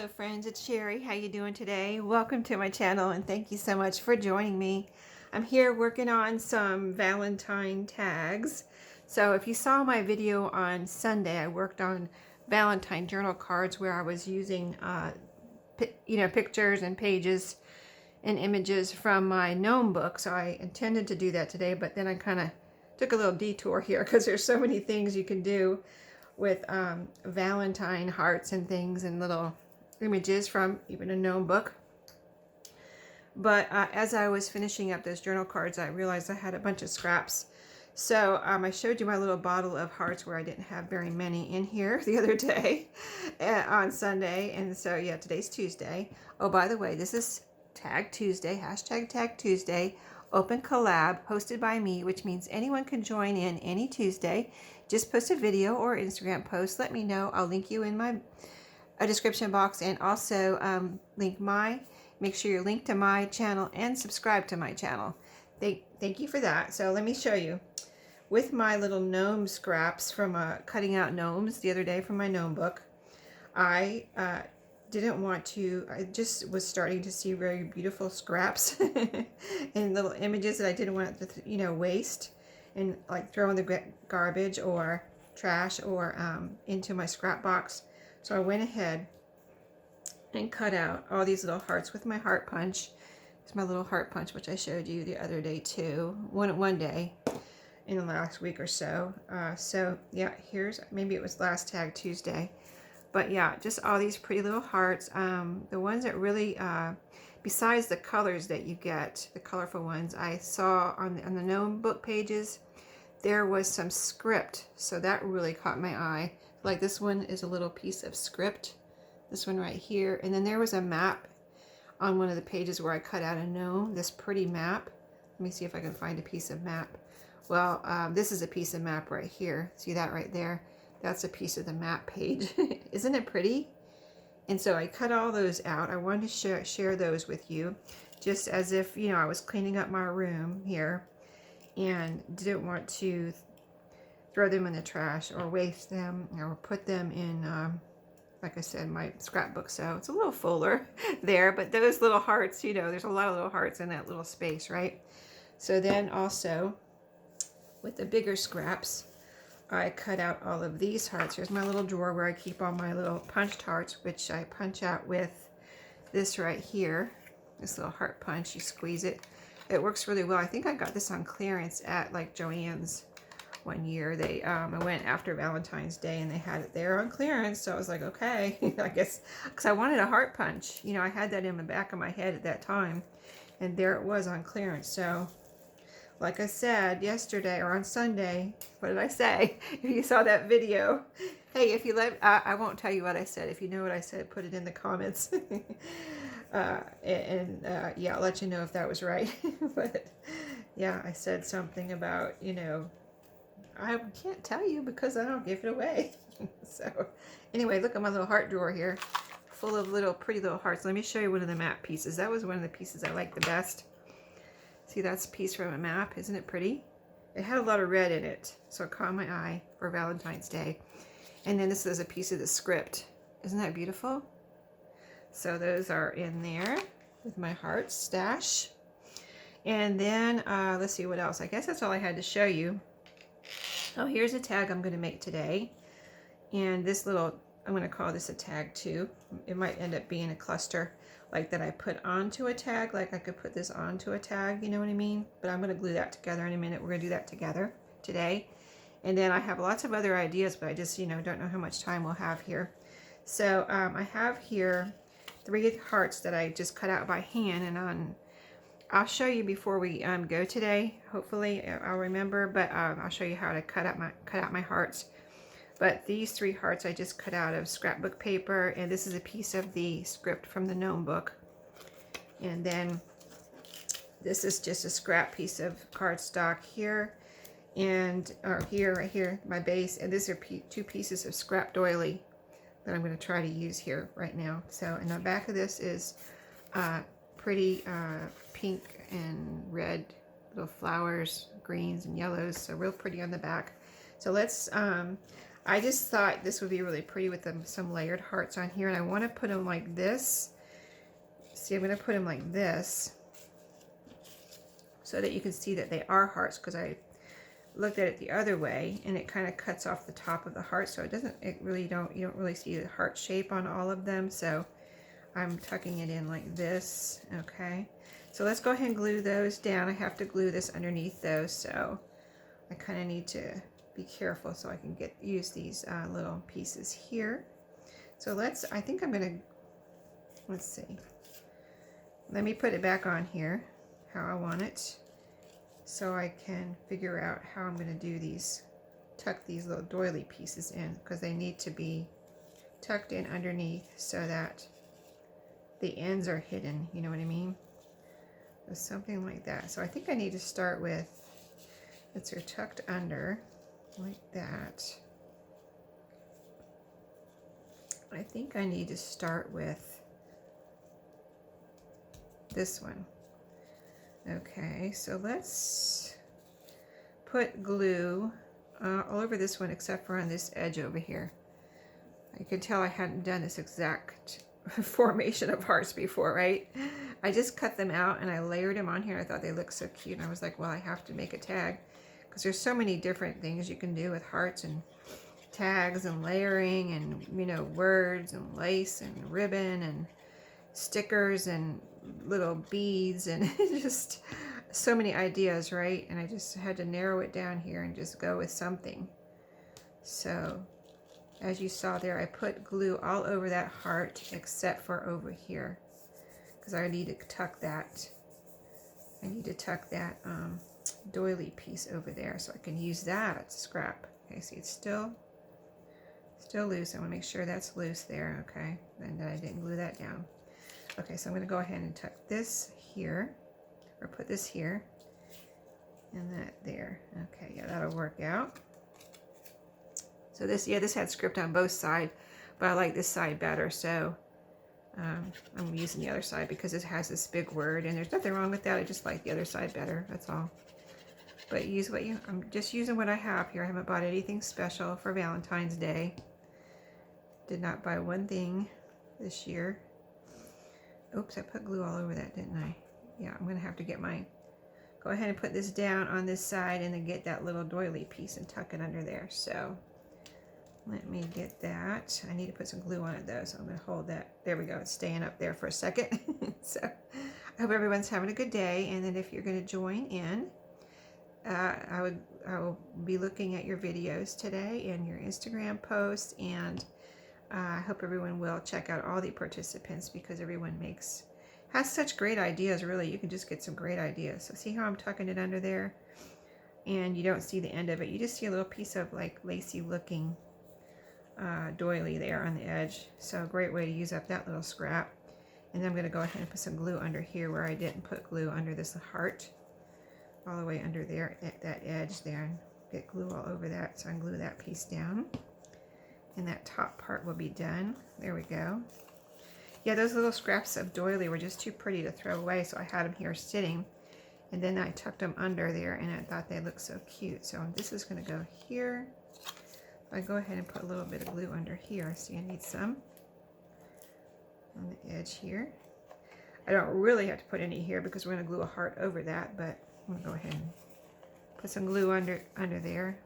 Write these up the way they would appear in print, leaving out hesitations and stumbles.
Hello friends, it's Sherry. How you doing today? Welcome to my channel and thank you so much for joining me. I'm here working on some Valentine tags. So if you saw my video on Sunday, I worked on Valentine journal cards where I was using pictures and pages and images from my gnome book. So I intended to do that today, but then I kind of took a little detour here because there's so many things you can do with Valentine hearts and things and little images from even a gnome book. But as I was finishing up those journal cards, I realized I had a bunch of scraps. So I showed you my little bottle of hearts where I didn't have very many in here the other day on Sunday. And so yeah, today's Tuesday. Oh, by the way, this is Tag Tuesday, hashtag Tag Tuesday, open collab hosted by me, which means anyone can join in any Tuesday. Just post a video or Instagram post. Let me know. I'll link you in my description box, and also make sure you're linked to my channel and subscribe to my channel. Thank you for that. So let me show you. With my little gnome scraps from cutting out gnomes the other day from my gnome book, I didn't want to, I just was starting to see very beautiful scraps and little images that I didn't want to, waste and like throw in the garbage or trash or into my scrap box. So I went ahead and cut out all these little hearts with my heart punch. It's my little heart punch, which I showed you the other day too, one day in the last week or so. So yeah, maybe it was last Tag Tuesday. But yeah, just all these pretty little hearts. The ones that really, besides the colors that you get, the colorful ones, I saw on the gnome book pages, there was some script. So that really caught my eye. Like this one is a little piece of script. This one right here. And then there was a map on one of the pages where I cut out a gnome, this pretty map. Let me see if I can find a piece of map. Well, this is a piece of map right here. See that right there? That's a piece of the map page. Isn't it pretty? And so I cut all those out. I wanted to share those with you, just as if, I was cleaning up my room here and didn't want to throw them in the trash or waste them or put them in, like I said, my scrapbook. So it's a little fuller there, but those little hearts, there's a lot of little hearts in that little space, right? So then also with the bigger scraps, I cut out all of these hearts. Here's my little drawer where I keep all my little punched hearts, which I punch out with this right here. This little heart punch, you squeeze it. It works really well. I think I got this on clearance at like Joann's one year. I went after Valentine's Day and they had it there on clearance. So I was like, okay, I guess, because I wanted a heart punch. I had that in the back of my head at that time. And there it was on clearance. So like I said yesterday or on Sunday, what did I say? If you saw that video, hey, if you I won't tell you what I said. If you know what I said, put it in the comments. Yeah, I'll let you know if that was right. But yeah, I said something about, I can't tell you because I don't give it away. So anyway, look at my little heart drawer here, full of pretty little hearts. Let me show you one of the map pieces. That was one of the pieces I liked the best. See, that's a piece from a map. Isn't it pretty? It had a lot of red in it, so it caught my eye for Valentine's Day. And then this is a piece of the script. Isn't that beautiful? So those are in there with my heart stash. And then, let's see what else. I guess that's all I had to show you. Oh, here's a tag I'm going to make today. And this little, I'm going to call this a tag too. It might end up being a cluster like that I put onto a tag. Like I could put this onto a tag, you know what I mean? But I'm going to glue that together in a minute. We're going to do that together today. And then I have lots of other ideas, but I just, don't know how much time we'll have here. So I have here 3 hearts that I just cut out by hand, and I'll show you before we go today. Hopefully I'll remember, but I'll show you how to cut out my hearts. But these 3 hearts I just cut out of scrapbook paper, and this is a piece of the script from the gnome book. And then this is just a scrap piece of cardstock here, and right here, my base. And these are 2 pieces of scrap doily that I'm going to try to use here right now. So, and the back of this is pretty pink and red little flowers, greens and yellows. So real pretty on the back. So let's. I just thought this would be really pretty with some layered hearts on here, and I want to put them like this. See, I'm going to put them like this so that you can see that they are hearts, because I looked at it the other way and it kind of cuts off the top of the heart, so you don't really see the heart shape on all of them. So I'm tucking it in like this. Okay, so let's go ahead and glue those down. I have to glue this underneath those, so I kind of need to be careful so I can use these little pieces here. So I think I'm gonna, let's see, let me put it back on here how I want it, so I can figure out how I'm going to do these, tuck these little doily pieces in, because they need to be tucked in underneath so that the ends are hidden, you know what I mean? So something like that. So I think I need to start with, it's tucked under like that. I think I need to start with this one. Okay, so let's put glue all over this one except for on this edge over here. I could tell I hadn't done this exact formation of hearts before, right? I just cut them out and I layered them on here. I thought they looked so cute, and I was like, well, I have to make a tag, because there's so many different things you can do with hearts and tags and layering and, you know, words and lace and ribbon and stickers and little beads and just so many ideas, right? And I just had to narrow it down here and just go with something. So as you saw there, I put glue all over that heart except for over here, because I need to tuck that. I need to tuck that doily piece over there so I can use that scrap. Okay, see, it's still loose. I want to make sure that's loose there. Okay, and I didn't glue that down. Okay, so I'm going to go ahead and tuck this here, or put this here, and that there. Okay, yeah, that'll work out. So this had script on both sides, but I like this side better, so I'm using the other side because it has this big word, and there's nothing wrong with that. I just like the other side better, that's all. But I'm just using what I have here. I haven't bought anything special for Valentine's Day. Did not buy one thing this year. Oops, I put glue all over that, didn't I? Yeah, I'm going to have to go ahead and put this down on this side and then get that little doily piece and tuck it under there. So let me get that. I need to put some glue on it though, so I'm going to hold that. There we go. It's staying up there for a second. So I hope everyone's having a good day, and then if you're going to join in, I will be looking at your videos today and your Instagram posts, and I hope everyone will check out all the participants, because everyone has such great ideas. Really, you can just get some great ideas. So see how I'm tucking it under there, and you don't see the end of it. You just see a little piece of like lacy looking doily there on the edge. So a great way to use up that little scrap. And then I'm going to go ahead and put some glue under here where I didn't put glue, under this heart, all the way under there at that edge there, and get glue all over that. So I can glue that piece down, and that top part will be done. There we go. Yeah, those little scraps of doily were just too pretty to throw away, so I had them here sitting, and then I tucked them under there, and I thought they looked so cute. So this is going to go here. I go ahead and put a little bit of glue under here. See, I need some on the edge here. I don't really have to put any here because we're going to glue a heart over that, but I'm going to go ahead and put some glue under there.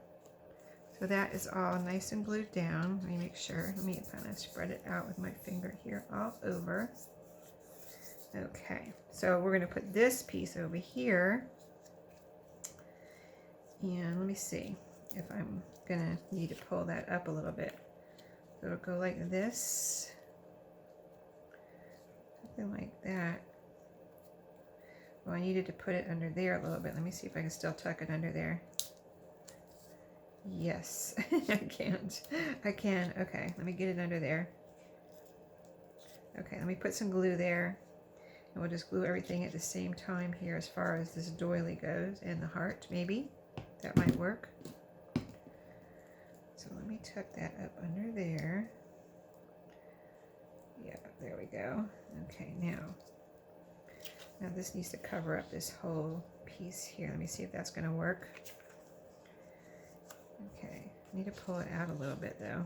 So that is all nice and glued down. Let me make sure. Let me kind of spread it out with my finger here all over. Okay, so we're going to put this piece over here. And let me see if I'm going to need to pull that up a little bit. So it'll go like this. Something like that. Well, I needed to put it under there a little bit. Let me see if I can still tuck it under there. Yes, I can't. I can. Okay, let me get it under there. Okay, let me put some glue there. And we'll just glue everything at the same time here as far as this doily goes, and the heart, maybe. That might work. So let me tuck that up under there. Yeah, there we go. Okay, now this needs to cover up this whole piece here. Let me see if that's going to work. Okay, Need to pull it out a little bit though.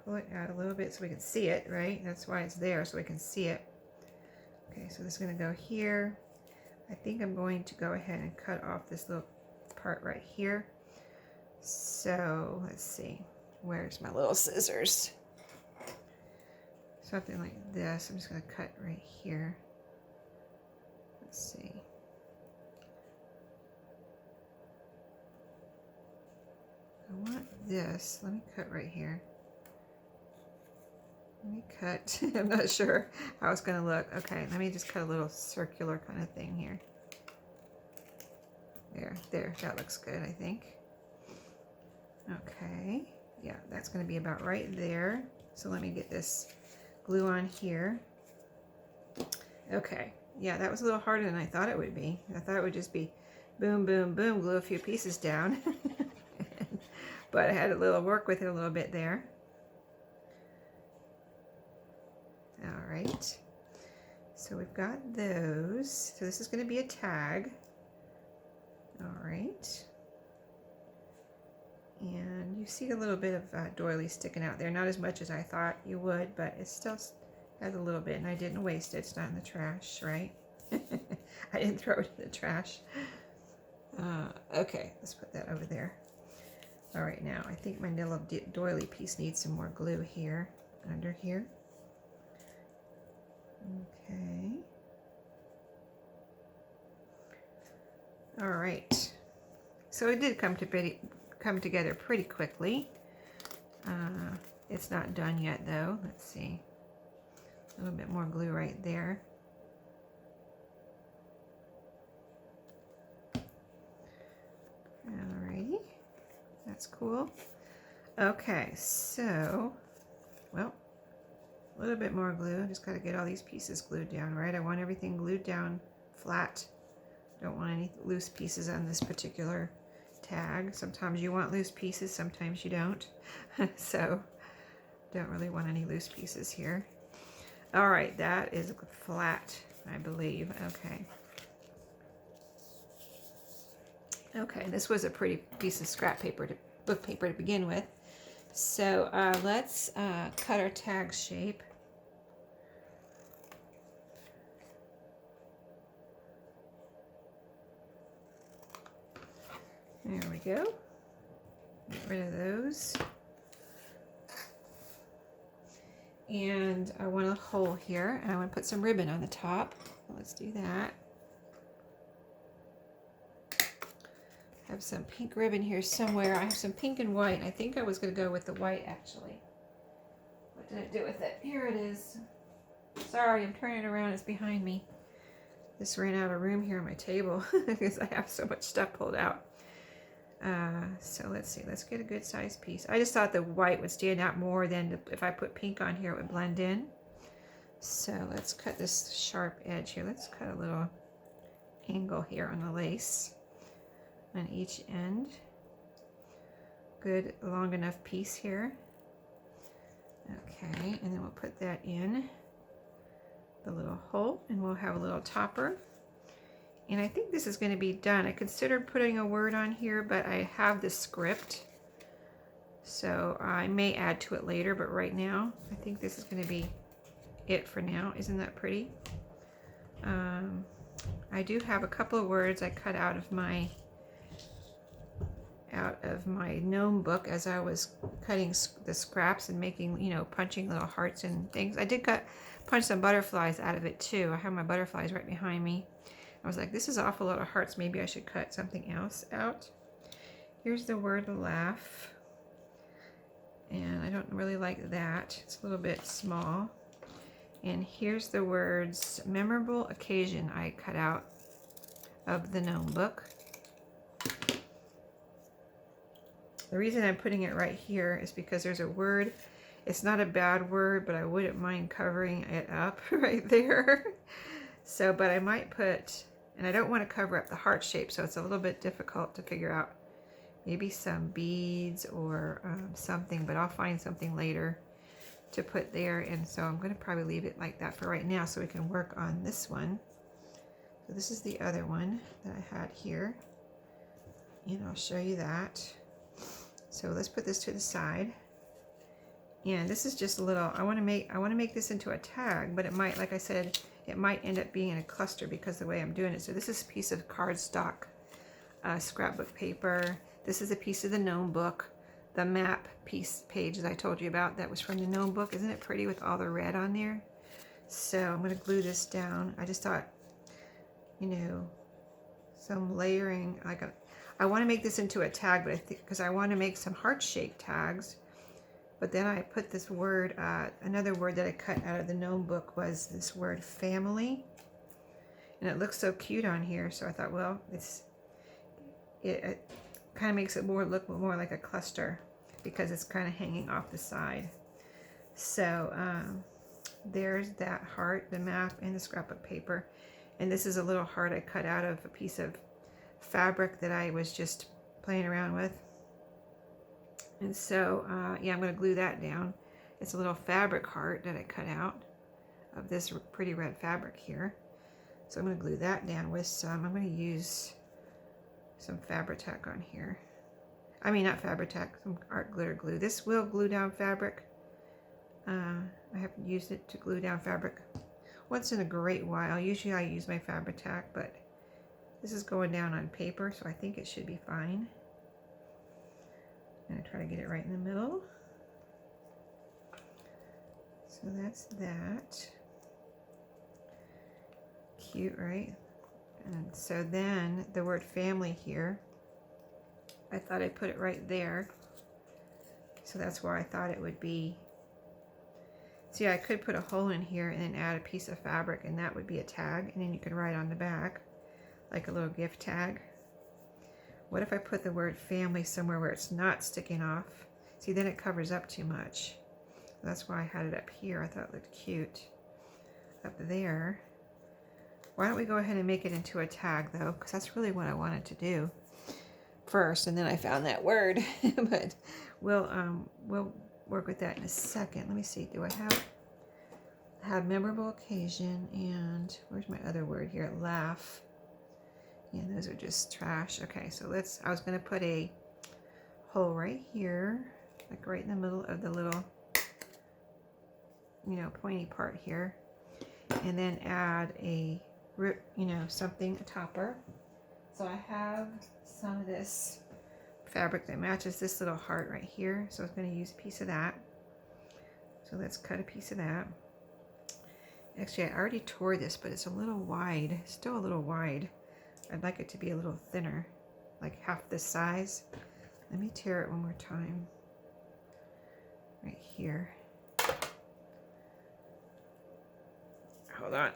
Pull it out a little bit so we can see it, right? That's why it's there, so we can see it. Okay, so this is going to go here. I think I'm going to go ahead and cut off this little part right here. So let's see, where's my little scissors? Something like this. I'm just going to cut right here. Let's see. I want this. Let me cut right here. Let me cut. I'm not sure how it's going to look. Okay, let me just cut a little circular kind of thing here. There, that looks good, I think. Okay, yeah, that's going to be about right there. So let me get this glue on here. Okay, yeah, that was a little harder than I thought it would be. I thought it would just be boom, boom, boom, glue a few pieces down. But I had a little work with it a little bit there. All right, so we've got those. So this is going to be a tag. All right. And you see a little bit of doily sticking out there. Not as much as I thought you would, but it still has a little bit, and I didn't waste it. It's not in the trash, right? I didn't throw it in the trash. Okay, let's put that over there. All right, now I think my little doily piece needs some more glue here, under here. Okay. All right. So it did come together pretty quickly. It's not done yet though. Let's see. A little bit more glue right there. Alrighty. That's cool. Okay, so, well, a little bit more glue. Just got to get all these pieces glued down, right? I want everything glued down flat. Don't want any loose pieces on this particular tag. Sometimes you want loose pieces, sometimes you don't. So don't really want any loose pieces here. All right, that is flat, I believe. Okay. Okay, this was a pretty piece of scrap paper, book paper to begin with. So let's cut our tag shape. There we go. Get rid of those. And I want a hole here, and I want to put some ribbon on the top. Let's do that. I have some pink ribbon here somewhere. I have some pink and white. I think I was going to go with the white, actually. What did I do with it? Here it is. Sorry, I'm turning it around. It's behind me. This ran out of room here on my table because I have so much stuff pulled out. So let's see. Let's get a good sized piece. I just thought the white would stand out more than if I put pink on here, it would blend in. So let's cut this sharp edge here. Let's cut a little angle here on the lace on each end. Good long enough piece here. Okay, and then we'll put that in the little hole, and we'll have a little topper. And I think this is going to be done. I considered putting a word on here, but I have the script, so I may add to it later, but right now I think this is going to be it for now. Isn't that pretty? I do have a couple of words I cut out of my gnome book as I was cutting the scraps and making, you know, punching little hearts and things. I did punch some butterflies out of it too. I have my butterflies right behind me. I was like, this is an awful lot of hearts. Maybe I should cut something else out. Here's the word laugh. And I don't really like that. It's a little bit small. And here's the words memorable occasion I cut out of the gnome book. The reason I'm putting it right here is because there's a word. It's not a bad word, but I wouldn't mind covering it up right there. So, but I might put, and I don't want to cover up the heart shape, so it's a little bit difficult to figure out. Maybe some beads or something, but I'll find something later to put there. And so I'm going to probably leave it like that for right now so we can work on this one. So this is the other one that I had here. and I'll show you that. So let's put this to the side. And this is just a little, I want to make this into a tag, but it might, like I said, it might end up being in a cluster because of the way I'm doing it. So this is a piece of cardstock scrapbook paper. This is a piece of the gnome book, the map page that I told you about. That was from the gnome book. Isn't it pretty with all the red on there? So I'm going to glue this down. I just thought, you know, some layering. I want to make this into a tag, but I think because I want to make some heart-shaped tags. But then I put this word, another word that I cut out of the gnome book was this word family. And it looks so cute on here. So I thought, well, it kind of makes it look more like a cluster because it's kind of hanging off the side. So there's that heart, the map, and the scrapbook paper. And this is a little heart I cut out of a piece of fabric that I was just playing around with. And so, yeah, I'm going to glue that down. It's a little fabric heart that I cut out of this pretty red fabric here. So I'm going to glue that down with some, I'm going to use some Fabri-Tac on here. I mean, not Fabri-Tac, some art glitter glue. This will glue down fabric. I haven't used it to glue down fabric once in a great while. Usually I use my Fabri-Tac, but this is going down on paper, so I think it should be fine. I'm going to try to get it right in the middle. So that's that. Cute, right? And so then the word family here, I thought I'd put it right there. So that's where I thought it would be. See, I could put a hole in here and then add a piece of fabric, and that would be a tag. And then you could write on the back, like a little gift tag. What if I put the word family somewhere where it's not sticking off? See, then it covers up too much. That's why I had it up here. I thought it looked cute up there. Why don't we go ahead and make it into a tag, though? Because that's really what I wanted to do first, and then I found that word. But we'll work with that in a second. Let me see. Do I have memorable occasion, and where's my other word here? Laugh. Yeah, those are just trash. Okay, so I was going to put a hole right here, like right in the middle of the little, you know, pointy part here, and then add a, you know, something, a topper. So I have some of this fabric that matches this little heart right here. So I was going to use a piece of that. So let's cut a piece of that. Actually, I already tore this, but it's a little wide, still a little wide. I'd like it to be a little thinner, like half this size. Let me tear it one more time. Right here. Hold on.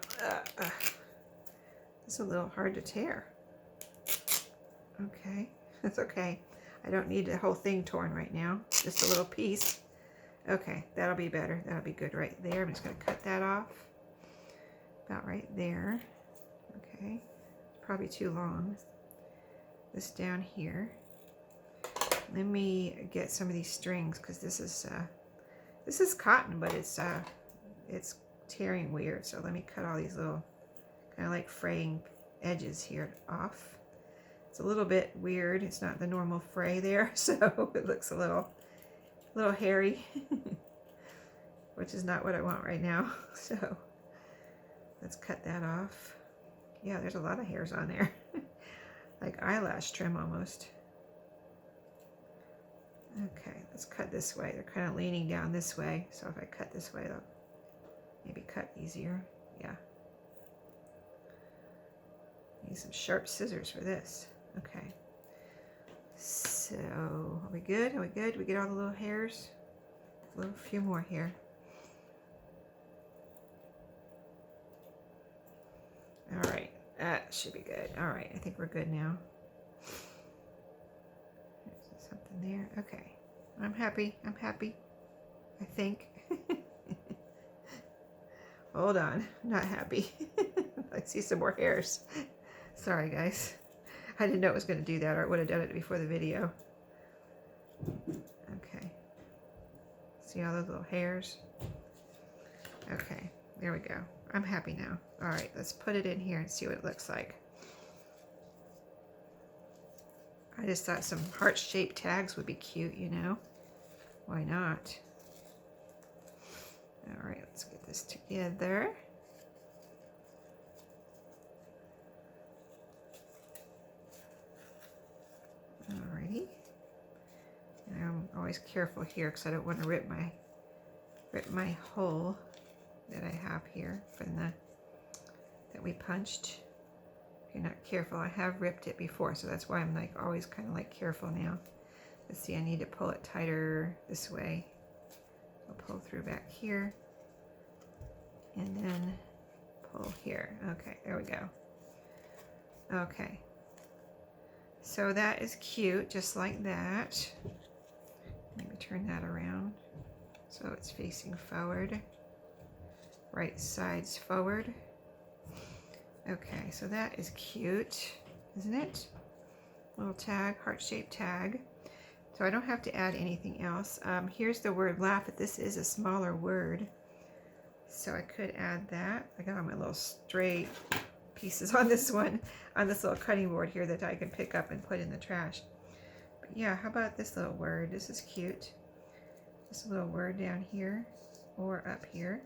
It's a little hard to tear. Okay, that's okay. I don't need the whole thing torn right now, just a little piece. Okay, that'll be better. That'll be good right there. I'm just going to cut that off. About right there. Okay. Probably too long. This down here. Let me get some of these strings because this is cotton, but it's tearing weird. So let me cut all these little kind of like fraying edges here off. It's a little bit weird. It's not the normal fray there, so it looks a little hairy, which is not what I want right now. So let's cut that off. Yeah, there's a lot of hairs on there. Like eyelash trim almost. Okay, let's cut this way. They're kind of leaning down this way. So if I cut this way, they'll maybe cut easier. Yeah. Need some sharp scissors for this. Okay. So, are we good? Are we good? We get all the little hairs? A few more here. All right. That should be good. All right, I think we're good now. There's something there. Okay, I'm happy. I'm happy. I think. Hold on, I'm not happy. I see some more hairs. Sorry, guys. I didn't know it was going to do that, or I would have done it before the video. Okay. See all those little hairs? Okay, there we go. I'm happy now. All right, let's put it in here and see what it looks like. I just thought some heart-shaped tags would be cute, you know? Why not? All right, let's get this together. Alrighty. And I'm always careful here because I don't want to rip my hole that I have here from that we punched. If you're not careful, I have ripped it before, so that's why I'm like always kind of like careful now. Let's see, I need to pull it tighter this way. I'll pull through back here and then pull here. Okay, there we go. Okay, so that is cute, just like that. Let me turn that around so it's facing forward. Right side's forward. Okay, so that is cute, isn't it? Little tag, heart-shaped tag. So I don't have to add anything else. Here's the word laugh, but this is a smaller word. So I could add that. I got all my little stray pieces on this one, on this little cutting board here that I can pick up and put in the trash. But yeah, how about this little word? This is cute. This little word down here or up here.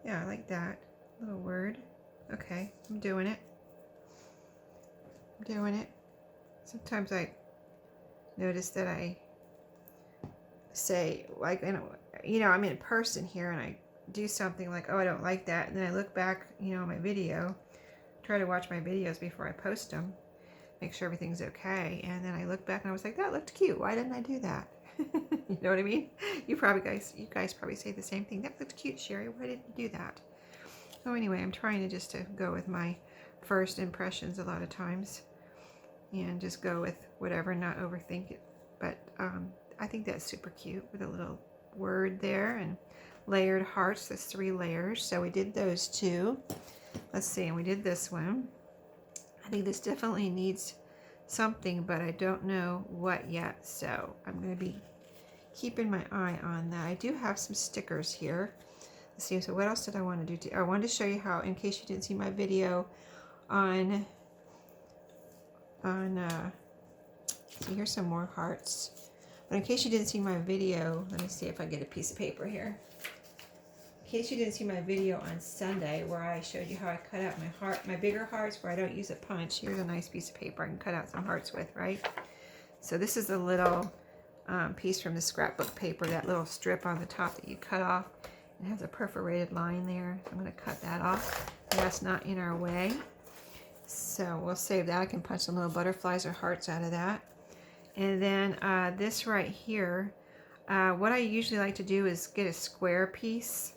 Yeah, I like that little word. Okay, I'm doing it. I'm doing it. Sometimes I notice that I say, like, you know, I'm in person here and I do something like, oh, I don't like that. And then I look back, you know, on my video, try to watch my videos before I post them, make sure everything's okay. And then I look back and I was like, that looked cute. Why didn't I do that? You know what I mean? You guys probably say the same thing. That looked cute, Sherry. Why didn't you do that? So anyway, I'm trying to go with my first impressions a lot of times and just go with whatever, not overthink it. But I think that's super cute with a little word there and layered hearts. That's 3 layers. So we did those 2. Let's see, and we did this one. I think this definitely needs something, but I don't know what yet. So I'm going to be keeping my eye on that. I do have some stickers here. Let's see, so what else did I want to do? I wanted to show you how, in case you didn't see my video on see, here's some more hearts. But in case you didn't see my video, let me see if I get a piece of paper here. In case you didn't see my video on Sunday where I showed you how I cut out my bigger hearts where I don't use a punch. Here's a nice piece of paper I can cut out some hearts with, right? So this is a little piece from the scrapbook paper, that little strip on the top that you cut off. It has a perforated line there. So I'm going to cut that off. That's not in our way. So we'll save that. I can punch some little butterflies or hearts out of that. And then this right here, what I usually like to do is get a square piece.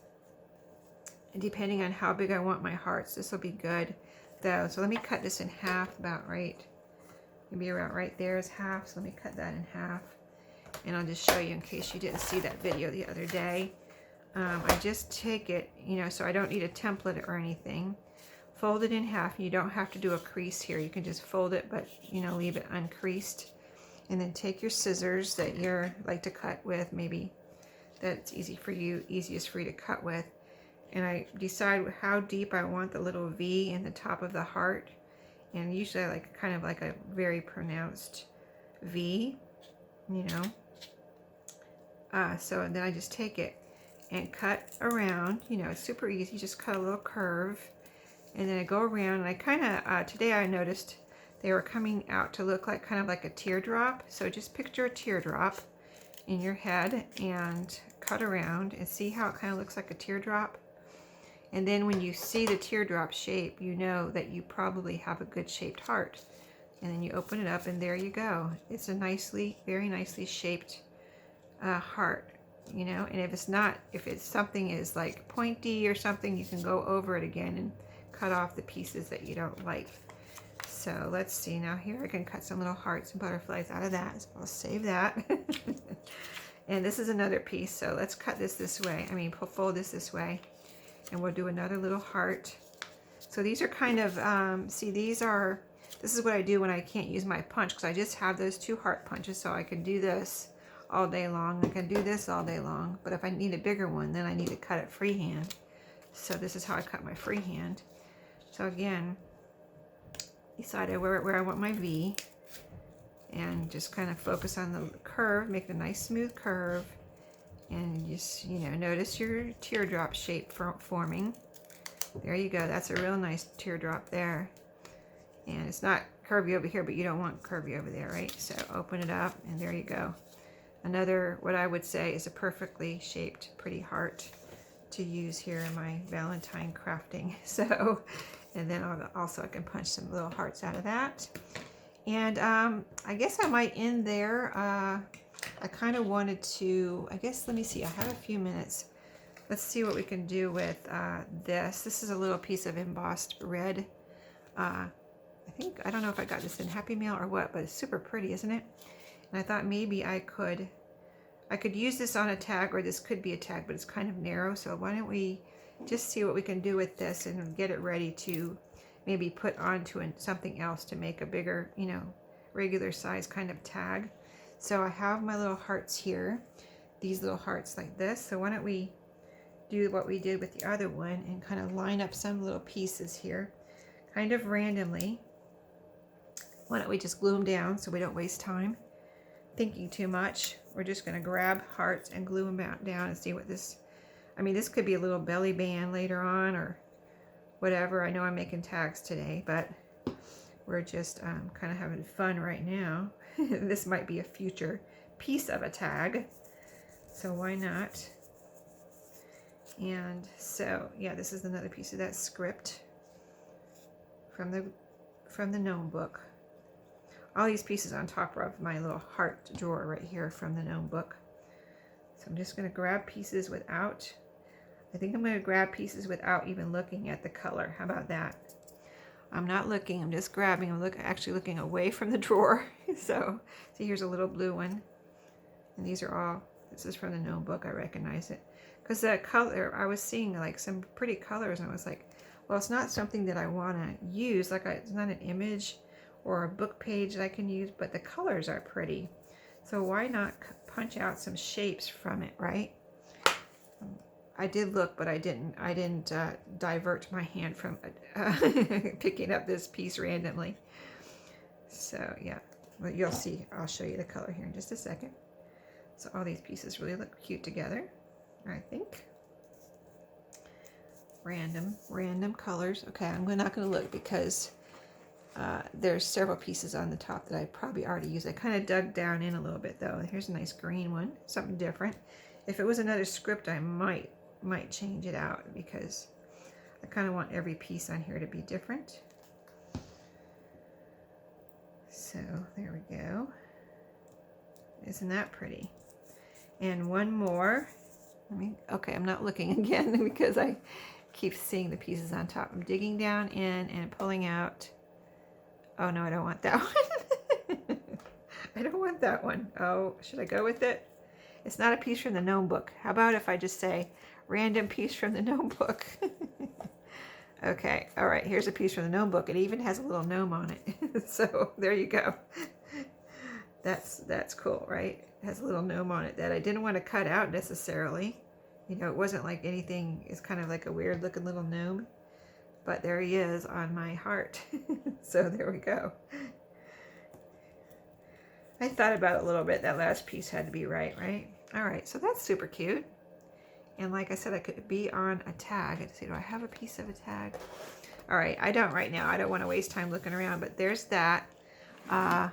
And depending on how big I want my hearts, this will be good though. So let me cut this in half, about right. Maybe around right there is half. So let me cut that in half. And I'll just show you in case you didn't see that video the other day. I just take it, you know, so I don't need a template or anything. Fold it in half. You don't have to do a crease here. You can just fold it, but, you know, leave it uncreased. And then take your scissors that you like to cut with, maybe that's easiest for you to cut with. And I decide how deep I want the little V in the top of the heart. And usually I like kind of like a very pronounced V, you know. So then I just take it and cut around, you know, it's super easy. Just cut a little curve. And then I go around, and I kind of, today I noticed they were coming out to look like kind of like a teardrop. So just picture a teardrop in your head and cut around and see how it kind of looks like a teardrop. And then when you see the teardrop shape, you know that you probably have a good shaped heart. And then you open it up and there you go. It's a very nicely shaped heart, you know. And if something is like pointy or something, you can go over it again and cut off the pieces that you don't like. So let's see, now here I can cut some little hearts and butterflies out of that, so I'll save that. And this is another piece, so let's cut this way, fold this way, and we'll do another little heart. So these are kind of, this is what I do when I can't use my punch, because I just have those 2 heart punches, so I can do this all day long. I can do this all day long, but if I need a bigger one, then I need to cut it freehand. So this is how I cut my freehand. So again, decide where I want my V. and just kind of focus on the curve, make a nice smooth curve, and just, you know, notice your teardrop shape forming. There you go. That's a real nice teardrop there. And it's not curvy over here, but you don't want curvy over there, right? So open it up, and there you go. Another, what I would say, is a perfectly shaped pretty heart to use here in my Valentine crafting. So, and then also I can punch some little hearts out of that. And I guess I might end there. I kind of wanted to, I guess, let me see, I have a few minutes. Let's see what we can do with this. This is a little piece of embossed red. I don't know if I got this in Happy Mail or what, but it's super pretty, isn't it? And I thought maybe I could use this on a tag, or this could be a tag, but it's kind of narrow. So why don't we just see what we can do with this and get it ready to maybe put onto something else to make a bigger, you know, regular size kind of tag. So I have my little hearts here, these little hearts like this. So why don't we do what we did with the other one and kind of line up some little pieces here, kind of randomly. Why don't we just glue them down so we don't waste time thinking too much. We're just going to grab hearts and glue them down and see what this, I mean, this could be a little belly band later on or whatever. I know I'm making tags today, but we're just kind of having fun right now. This might be a future piece of a tag, so why not? And so, yeah, this is another piece of that script from the gnome book. All these pieces on top of my little heart drawer right here from the gnome book. So I'm just going to grab pieces without, I think I'm going to grab pieces without even looking at the color. How about that? I'm not looking, I'm just grabbing. I'm actually looking away from the drawer. So, see, here's a little blue one. And these are all, this is from the gnome book. I recognize it. Because the color, I was seeing like some pretty colors, and I was like, well, it's not something that I want to use. Like, it's not an image or a book page that I can use, but the colors are pretty. So why not punch out some shapes from it, right? I did look, but I didn't divert my hand from picking up this piece randomly. So yeah, well, you'll see. I'll show you the color here in just a second. So all these pieces really look cute together, I think. Random colors. Okay, I'm not going to look because there's several pieces on the top that I probably already used. I kind of dug down in a little bit though. Here's a nice green one, something different. If it was another script, I might change it out because I kind of want every piece on here to be different. So there we go. Isn't that pretty? And one more. Okay, I'm not looking again because I keep seeing the pieces on top. I'm digging down in and pulling out. Oh no, I don't want that one. I don't want that one. Oh, should I go with it? It's not a piece from the gnome book. How about if I just say random piece from the gnome book? Okay, all right, here's a piece from the gnome book. It even has a little gnome on it. So there you go. That's cool, right? It has a little gnome on it that I didn't want to cut out necessarily. You know, it wasn't like anything. It's kind of like a weird looking little gnome. But there he is on my heart. So there we go. I thought about it a little bit. That last piece had to be right? All right, so that's super cute. And like I said, I could be on a tag. Let's see, do I have a piece of a tag? All right, I don't right now. I don't want to waste time looking around, but there's that. I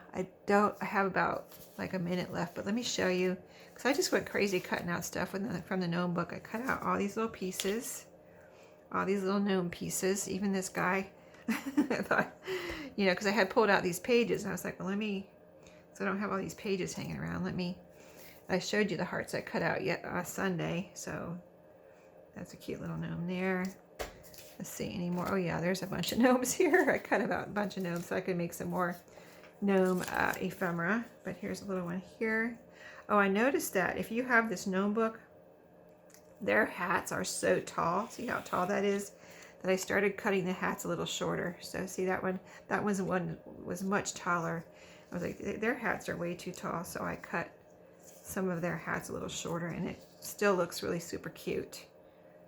have about like a minute left, but let me show you, because I just went crazy cutting out stuff from the gnome book. I cut out all these little pieces, all these little gnome pieces, even this guy. I thought, you know, because I had pulled out these pages, and I was like, well, so I don't have all these pages hanging around. I showed you the hearts I cut out Sunday, so that's a cute little gnome there. Let's see, any more? Oh yeah, there's a bunch of gnomes here. I cut out a bunch of gnomes so I could make some more gnome ephemera, but here's a little one here. Oh, I noticed that if you have this gnome book, their hats are so tall. See how tall that is? That I started cutting the hats a little shorter. So see that one? That one was much taller. I was like, their hats are way too tall, so I cut some of their hats a little shorter, and it still looks really super cute.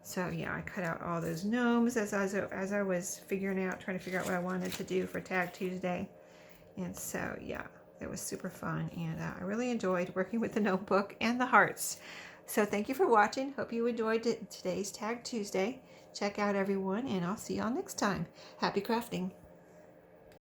So yeah, I cut out all those gnomes as I was trying to figure out what I wanted to do for Tag Tuesday. And so yeah, It was super fun, and I really enjoyed working with the notebook and the hearts. So thank you for watching. Hope you enjoyed today's Tag Tuesday. Check out everyone, and I'll see y'all next time. Happy crafting.